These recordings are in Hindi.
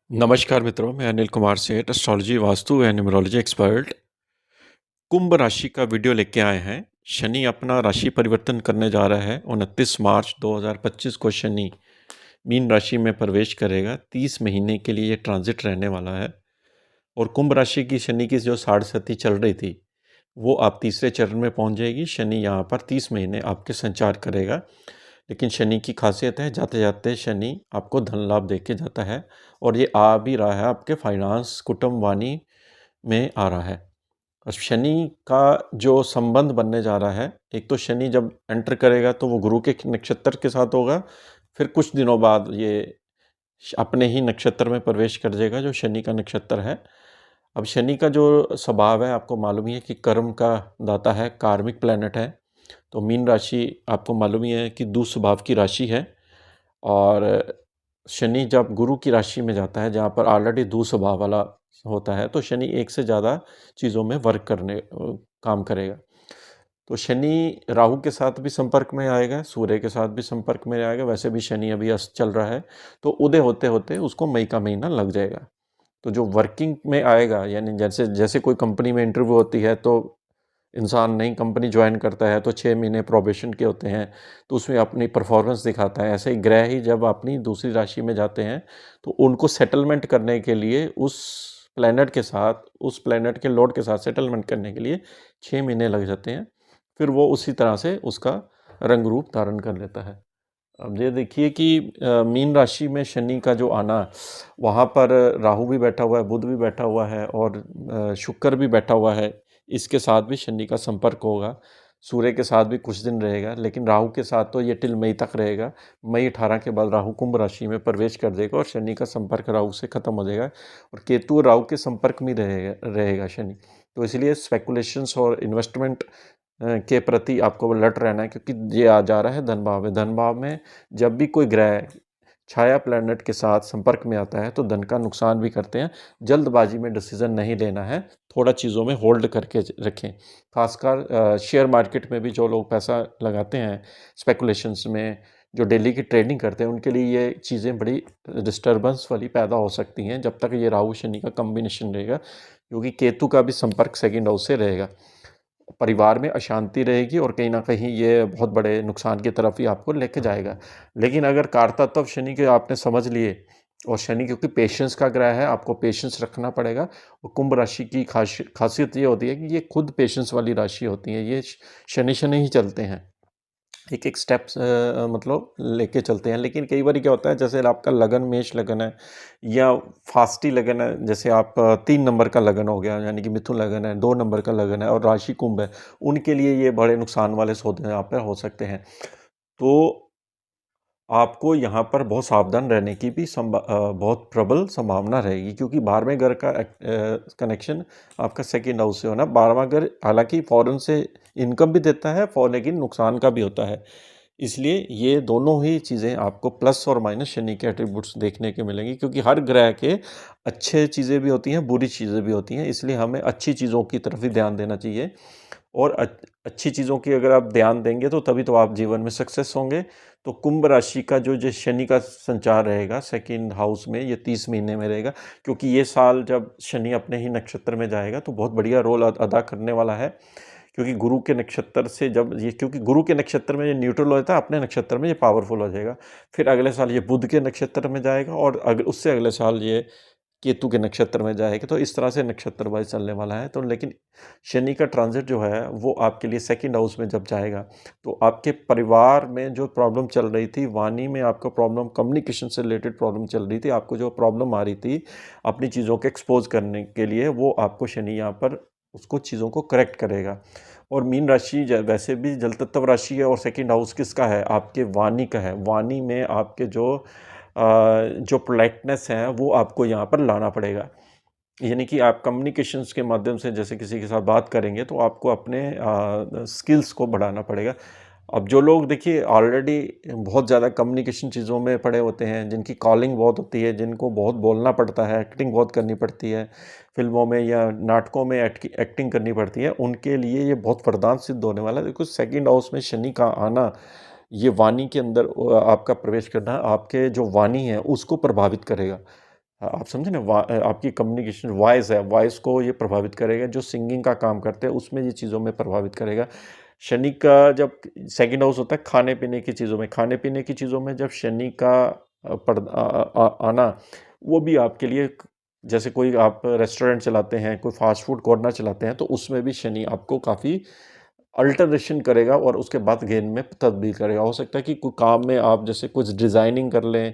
नमस्कार मित्रों, मैं Anil Kumar Seth, astrology, vastu and numerology expert. कुंभ राशि का वीडियो लेके आए हैं। शनि अपना राशि परिवर्तन करने जा रहा है। 29 मार्च 2025 को शनि मीन राशि में प्रवेश करेगा। 30 महीने के लिए ये ट्रांजिट रहने वाला है। और कुंभ राशि की शनि की जो साढ़े चल रही थी, वो आप तीसरे चरण में पहुंच जाएगी। शनि यहाँ पर 30 महीने आपके संचार करेगा। लेकिन शनि की खासियत है, जाते जाते शनि आपको धन लाभ दे के जाता है। और ये आ भी रहा है आपके फाइनेंस, कुटुंब, वाणी में आ रहा है। और शनि का जो संबंध बनने जा रहा है, एक तो शनि जब एंटर करेगा तो वो गुरु के नक्षत्र के साथ होगा। फिर कुछ दिनों बाद ये अपने ही नक्षत्र में प्रवेश कर जाएगा, जो शनि का नक्षत्र है। अब शनि का जो स्वभाव है, आपको मालूम ही है कि कर्म का दाता है, कार्मिक प्लैनेट है। तो मीन राशि आपको मालूम ही है कि दुस्वभाव की राशि है। और शनि जब गुरु की राशि में जाता है, जहाँ पर ऑलरेडी दुस्वभाव वाला होता है, तो शनि एक से ज़्यादा चीज़ों में वर्क करने काम करेगा। तो शनि राहु के साथ भी संपर्क में आएगा, सूर्य के साथ भी संपर्क में आएगा। वैसे भी शनि अभी अस्त चल रहा है, तो उदय होते होते उसको मई का महीना लग जाएगा। तो जो वर्किंग में आएगा, यानी जैसे जैसे कोई कंपनी में इंटरव्यू होती है, तो इंसान नई कंपनी ज्वाइन करता है तो 6 महीने प्रोबेशन के होते हैं, तो उसमें अपनी परफॉर्मेंस दिखाता है। ऐसे ही ग्रह ही जब अपनी दूसरी राशि में जाते हैं, तो उनको सेटलमेंट करने के लिए उस प्लैनेट के साथ, उस प्लैनेट के लॉर्ड के साथ सेटलमेंट करने के लिए 6 महीने लग जाते हैं। फिर वो उसी तरह से उसका रंग रूप धारण कर लेता है। अब ये देखिए कि मीन राशि में शनि का जो आना, वहाँ पर राहु भी बैठा हुआ है, बुध भी बैठा हुआ है, और शुक्र भी बैठा हुआ है। इसके साथ भी शनि का संपर्क होगा। सूर्य के साथ भी कुछ दिन रहेगा, लेकिन राहु के साथ तो ये टिल मई तक रहेगा। मई 18 के बाद राहु कुंभ राशि में प्रवेश कर देगा, और शनि का संपर्क राहु से खत्म हो जाएगा। और केतु और राहु के संपर्क में रहेगा शनि। तो इसलिए स्पेकुलेशंस और इन्वेस्टमेंट के प्रति आपको अलर्ट रहना है, क्योंकि ये आ जा रहा है धन भाव में। धन भाव में जब भी कोई ग्रह छाया प्लैनेट के साथ संपर्क में आता है, तो धन का नुकसान भी करते हैं। जल्दबाजी में डिसीजन नहीं लेना है, थोड़ा चीज़ों में होल्ड करके रखें। खासकर शेयर मार्केट में भी जो लोग पैसा लगाते हैं स्पेकुलेशंस में, जो डेली की ट्रेडिंग करते हैं, उनके लिए ये चीज़ें बड़ी डिस्टर्बेंस वाली पैदा हो सकती हैं, जब तक ये राहु शनि का कॉम्बिनेशन रहेगा। क्योंकि केतु का भी संपर्क सेकंड हाउस से रहेगा। परिवार में अशांति रहेगी, और कहीं ना कहीं ये बहुत बड़े नुकसान की तरफ ही आपको लेके जाएगा। लेकिन अगर कारतत्व शनि के आपने समझ लिए, और शनि क्योंकि पेशेंस का ग्रह है, आपको पेशेंस रखना पड़ेगा। और कुंभ राशि की खासियत ये होती है कि ये खुद पेशेंस वाली राशि होती है। ये शनि शनि ही चलते हैं, एक एक स्टेप्स मतलब लेके चलते हैं। लेकिन कई बार क्या होता है, जैसे आपका लगन मेष लगन है, या फास्टी लगन है, जैसे आप 3 नंबर का लगन हो गया, यानी कि मिथुन लगन है, 2 नंबर का लगन है, और राशि कुंभ है, उनके लिए ये बड़े नुकसान वाले सौदे यहाँ पर हो सकते हैं। तो आपको यहाँ पर बहुत सावधान रहने की भी बहुत प्रबल संभावना रहेगी, क्योंकि 12वें घर का कनेक्शन आपका सेकंड हाउस से होना। 12वां घर हालांकि फॉरेन से इनकम भी देता है, लेकिन नुकसान का भी होता है। इसलिए ये दोनों ही चीज़ें आपको प्लस और माइनस शनि के एट्रीब्यूट्स देखने के मिलेंगी, क्योंकि हर ग्रह के अच्छे चीज़ें भी होती हैं, बुरी चीज़ें भी होती हैं। इसलिए हमें अच्छी चीज़ों की तरफ ही ध्यान देना चाहिए। और अच्छी चीज़ों की अगर आप ध्यान देंगे, तो तभी तो आप जीवन में सक्सेस होंगे। तो कुंभ राशि का जो शनि का संचार रहेगा सेकंड हाउस में, ये 30 महीने में रहेगा। क्योंकि ये साल जब शनि अपने ही नक्षत्र में जाएगा, तो बहुत बढ़िया रोल अदा करने वाला है। क्योंकि गुरु के नक्षत्र से जब ये, क्योंकि गुरु के नक्षत्र में ये न्यूट्रल हो जाता है, अपने नक्षत्र में ये पावरफुल हो जाएगा। फिर अगले साल ये बुध के नक्षत्र में जाएगा, और उससे अगले साल ये केतु के नक्षत्र में जाएगा। तो इस तरह से नक्षत्र वाइज चलने वाला है। तो लेकिन शनि का ट्रांजिट जो है, वो आपके लिए सेकंड हाउस में जब जाएगा, तो आपके परिवार में जो प्रॉब्लम चल रही थी, वाणी में आपका प्रॉब्लम, कम्युनिकेशन से रिलेटेड प्रॉब्लम चल रही थी, आपको जो प्रॉब्लम आ रही थी अपनी चीज़ों को एक्सपोज करने के लिए, वो आपको शनि यहाँ पर उसको चीज़ों को करेक्ट करेगा। और मीन राशि वैसे भी जल तत्व राशि है, और सेकंड हाउस किसका है? आपके वाणी का है। वाणी में आपके जो पोलाइटनेस है, वो आपको यहाँ पर लाना पड़ेगा। यानी कि आप कम्युनिकेशंस के माध्यम से जैसे किसी के साथ बात करेंगे, तो आपको अपने स्किल्स को बढ़ाना पड़ेगा। अब जो लोग देखिए ऑलरेडी बहुत ज़्यादा कम्युनिकेशन चीज़ों में पड़े होते हैं, जिनकी कॉलिंग बहुत होती है, जिनको बहुत बोलना पड़ता है, एक्टिंग बहुत करनी पड़ती है, फिल्मों में या नाटकों में एक्टिंग करनी पड़ती है, उनके लिए ये बहुत वरदान सिद्ध होने वाला है। देखो सेकंड हाउस में शनि का आना, ये वाणी के अंदर आपका प्रवेश करना, आपके जो वाणी है उसको प्रभावित करेगा। आप समझे ना, आपकी कम्युनिकेशन वॉइस है, वॉइस को ये प्रभावित करेगा। जो सिंगिंग का काम करते हैं उसमें ये चीज़ों में प्रभावित करेगा। शनि का जब सेकंड हाउस होता है खाने पीने की चीज़ों में, खाने पीने की चीज़ों में जब शनि का आना, वो भी आपके लिए जैसे कोई आप रेस्टोरेंट चलाते हैं, कोई फास्ट फूड कॉर्नर चलाते हैं, तो उसमें भी शनि आपको काफ़ी अल्टरेशन करेगा और उसके बाद गेन में तब्दील करेगा। हो सकता है कि कोई काम में आप जैसे कुछ डिज़ाइनिंग कर लें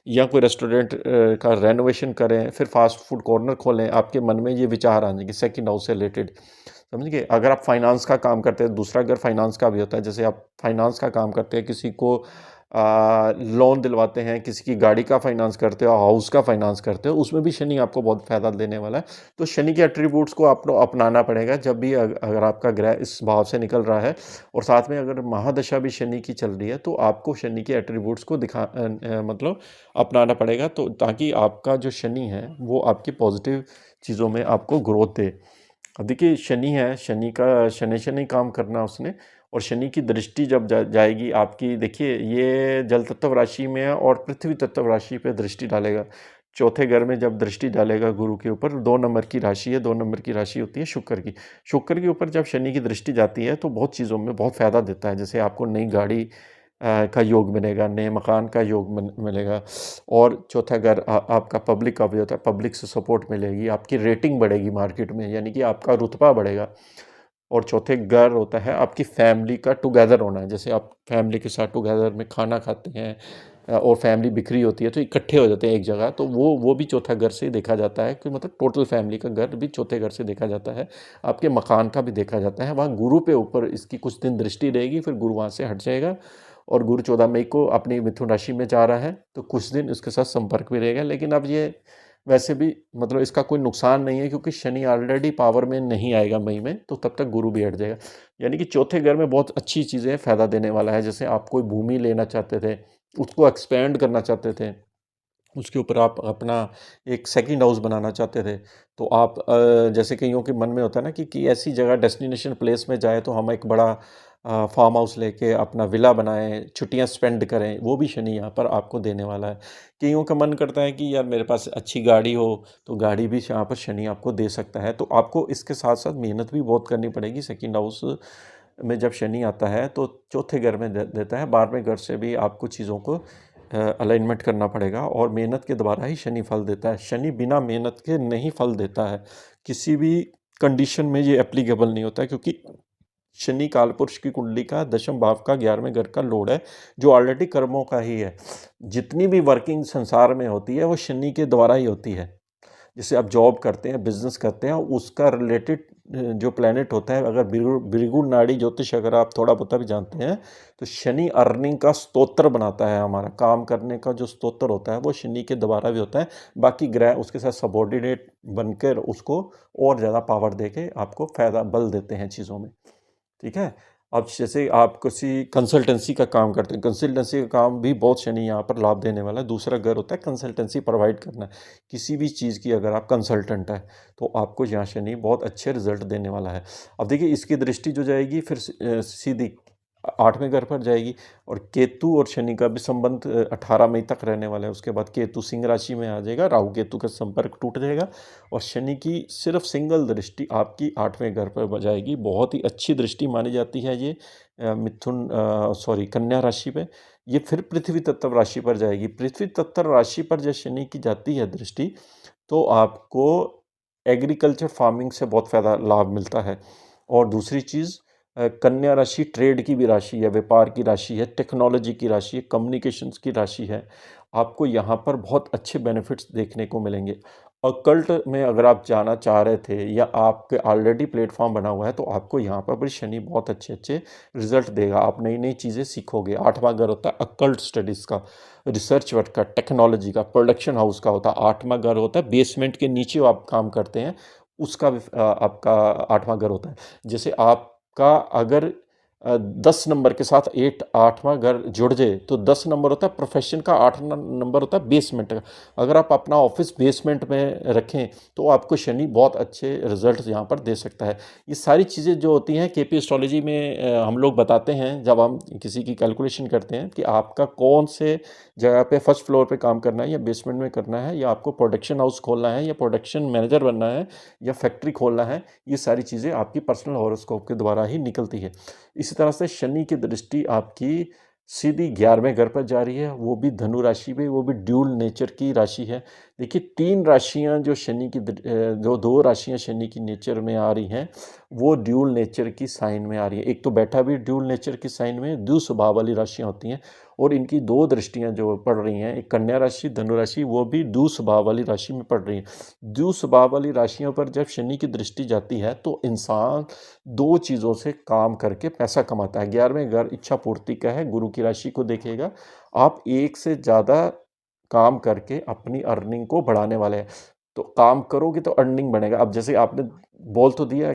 या कोई रेस्टोरेंट का रेनोवेशन करें, फिर फास्ट फूड कॉर्नर खोलें, आपके मन में ये विचार आ जाएंगे सेकंड हाउस से रिलेटेड। समझ गए? अगर आप फाइनेंस का काम करते हैं, दूसरा घर फाइनेंस का भी होता है। जैसे आप फाइनेंस का काम करते हैं, किसी को लोन दिलवाते हैं, किसी की गाड़ी का फाइनेंस करते हो, हाउस का फाइनेंस करते हो, उसमें भी शनि आपको बहुत फ़ायदा देने वाला है। तो शनि के एट्रीब्यूट्स को आपको अपनाना पड़ेगा जब भी अगर आपका ग्रह इस भाव से निकल रहा है, और साथ में अगर महादशा भी शनि की चल रही है, तो आपको शनि के एट्रीब्यूट्स को मतलब अपनाना पड़ेगा, तो ताकि आपका जो शनि है वो आपकी पॉजिटिव चीज़ों में आपको ग्रोथ दे। अब देखिए शनि है, शनि का शनि शनि काम करना उसने, और शनि की दृष्टि जब जाएगी आपकी, देखिए ये जल तत्व राशि में है और पृथ्वी तत्व राशि पे दृष्टि डालेगा। चौथे घर में जब दृष्टि डालेगा गुरु के ऊपर, 2 नंबर की राशि है, 2 नंबर की राशि होती है शुक्र की। शुक्र के ऊपर जब शनि की दृष्टि जाती है तो बहुत चीज़ों में बहुत फ़ायदा देता है। जैसे आपको नई गाड़ी का योग मिलेगा, नए मकान का योग मिलेगा। और चौथा घर आपका पब्लिक का भी होता है, पब्लिक से सपोर्ट मिलेगी, आपकी रेटिंग बढ़ेगी मार्केट में, यानी कि आपका रुतबा बढ़ेगा। और चौथे घर होता है आपकी फैमिली का टुगेदर होना है। जैसे आप फैमिली के साथ टुगेदर में खाना खाते हैं, और फैमिली बिखरी होती है तो इकट्ठे हो जाते हैं एक जगह, तो वो भी चौथा घर से ही देखा जाता है कि मतलब टोटल फैमिली का घर भी चौथे घर से देखा जाता है। आपके मकान का भी देखा जाता है। वहाँ गुरु पे ऊपर इसकी कुछ दिन दृष्टि रहेगी, फिर गुरु वहाँ से हट जाएगा, और गुरु 14 मई को अपनी मिथुन राशि में जा रहा है, तो कुछ दिन उसके साथ संपर्क भी रहेगा। लेकिन अब ये वैसे भी मतलब इसका कोई नुकसान नहीं है, क्योंकि शनि ऑलरेडी पावर में नहीं आएगा मई में, तो तब तक गुरु भी हट जाएगा। यानी कि चौथे घर में बहुत अच्छी चीज़ें फ़ायदा देने वाला है। जैसे आप कोई भूमि लेना चाहते थे, उसको एक्सपेंड करना चाहते थे, उसके ऊपर आप अपना एक सेकंड हाउस बनाना चाहते थे, तो आप जैसे कईयों के मन में होता है ना कि ऐसी जगह डेस्टिनेशन प्लेस में जाए तो हम एक बड़ा फार्म हाउस लेके अपना विला बनाएं, छुट्टियां स्पेंड करें, वो भी शनि यहाँ पर आपको देने वाला है। कईयों का मन करता है कि यार मेरे पास अच्छी गाड़ी हो, तो गाड़ी भी यहाँ पर शनि आपको दे सकता है। तो आपको इसके साथ साथ मेहनत भी बहुत करनी पड़ेगी। सेकंड हाउस में जब शनि आता है तो चौथे घर में देता है, 12वें घर से भी आपको चीज़ों को अलाइनमेंट करना पड़ेगा, और मेहनत के द्वारा ही शनि फल देता है। शनि बिना मेहनत के नहीं फल देता है, किसी भी कंडीशन में ये एप्लीकेबल नहीं होता है, क्योंकि शनि कालपुरुष की कुंडली का 10th भाव का 11वें घर का लॉर्ड है, जो ऑलरेडी कर्मों का ही है। जितनी भी वर्किंग संसार में होती है वो शनि के द्वारा ही होती है। जैसे आप जॉब करते हैं, बिजनेस करते हैं, उसका रिलेटेड जो प्लैनेट होता है, अगर भृगु नाड़ी ज्योतिष अगर आप थोड़ा बहुत भी जानते हैं, तो शनि अर्निंग का स्तोत्र बनाता है। हमारा काम करने का जो स्तोत्र होता है वो शनि के द्वारा भी होता है। बाकी ग्रह उसके साथ सबॉर्डिनेट बनकर उसको और ज़्यादा पावर देके आपको फायदा बल देते हैं चीज़ों में। ठीक है? अब जैसे आप किसी कंसल्टेंसी का काम करते हैं, कंसल्टेंसी का काम भी बहुत शनि यहाँ पर लाभ देने वाला है। दूसरा घर होता है कंसल्टेंसी प्रोवाइड करना। किसी भी चीज़ की अगर आप कंसल्टेंट हैं, तो आपको यहाँ शनि बहुत अच्छे रिजल्ट देने वाला है। अब देखिए इसकी दृष्टि जो जाएगी फिर सीधी 8वें घर पर जाएगी, और केतु और शनि का भी संबंध 18 मई तक रहने वाला है। उसके बाद केतु सिंह राशि में आ जाएगा, राहु केतु का संपर्क टूट जाएगा, और शनि की सिर्फ सिंगल दृष्टि आपकी 8वें घर पर जाएगी। बहुत ही अच्छी दृष्टि मानी जाती है ये कन्या राशि पे। ये फिर पृथ्वी तत्व राशि पर जाएगी। पृथ्वी तत्व राशि पर जब शनि की जाती है दृष्टि, तो आपको एग्रीकल्चर फार्मिंग से बहुत फ़ायदा लाभ मिलता है। और दूसरी चीज़, कन्या राशि ट्रेड की भी राशि है, व्यापार की राशि है, टेक्नोलॉजी की राशि है, कम्युनिकेशंस की राशि है। आपको यहाँ पर बहुत अच्छे बेनिफिट्स देखने को मिलेंगे। अकल्ट में अगर आप जाना चाह रहे थे, या आपके ऑलरेडी प्लेटफॉर्म बना हुआ है, तो आपको यहाँ पर भी शनि बहुत अच्छे अच्छे रिजल्ट देगा। आप नई नई चीज़ें सीखोगे। 8वां घर होता है अकल्ट स्टडीज़ का, रिसर्च वर्क का, टेक्नोलॉजी का, प्रोडक्शन हाउस का होता है। 8वां घर होता है बेसमेंट के नीचे आप काम करते हैं, उसका भी आपका 8वां घर होता है। जैसे आपका अगर 10 नंबर के साथ 8वां घर जुड़ जाए तो 10 नंबर होता है प्रोफेशन का, 8 नंबर होता है बेसमेंट का। अगर आप अपना ऑफिस बेसमेंट में रखें तो आपको शनि बहुत अच्छे रिजल्ट यहाँ पर दे सकता है। ये सारी चीज़ें जो होती हैं केपी एस्ट्रोलॉजी में हम लोग बताते हैं जब हम किसी की कैलकुलेशन करते हैं कि आपका कौन से जगह पे फर्स्ट फ्लोर पे काम करना है या बेसमेंट में करना है, या आपको प्रोडक्शन हाउस खोलना है या प्रोडक्शन मैनेजर बनना है या फैक्ट्री खोलना है। ये सारी चीज़ें आपकी पर्सनल हॉरोस्कोप के द्वारा ही निकलती है। इसी तरह से शनि की दृष्टि आपकी सीधी 11वें घर पर जा रही है, वो भी धनु राशि में, वो भी ड्यूल नेचर की राशि है। देखिए 3 राशियां जो शनि की जो 2 राशियां शनि की नेचर में आ रही हैं वो ड्यूल नेचर की साइन में आ रही है। एक तो बैठा भी ड्यूल नेचर की साइन में, द्वि स्वभाव वाली राशियां होती हैं, और इनकी 2 दृष्टियां जो पड़ रही हैं, एक कन्या राशि धनु राशि, वो भी द्वि स्वभाव वाली राशि में पड़ रही है। द्वि स्वभाव वाली राशियों पर जब शनि की दृष्टि जाती है तो इंसान 2 चीज़ों से काम करके पैसा कमाता है। 11वें घर इच्छा पूर्ति का है, गुरु की राशि को देखिएगा। आप एक से ज़्यादा काम करके अपनी अर्निंग को बढ़ाने वाले हैं। तो काम करोगे तो अर्निंग बढ़ेगा। अब जैसे आपने बोल तो दिया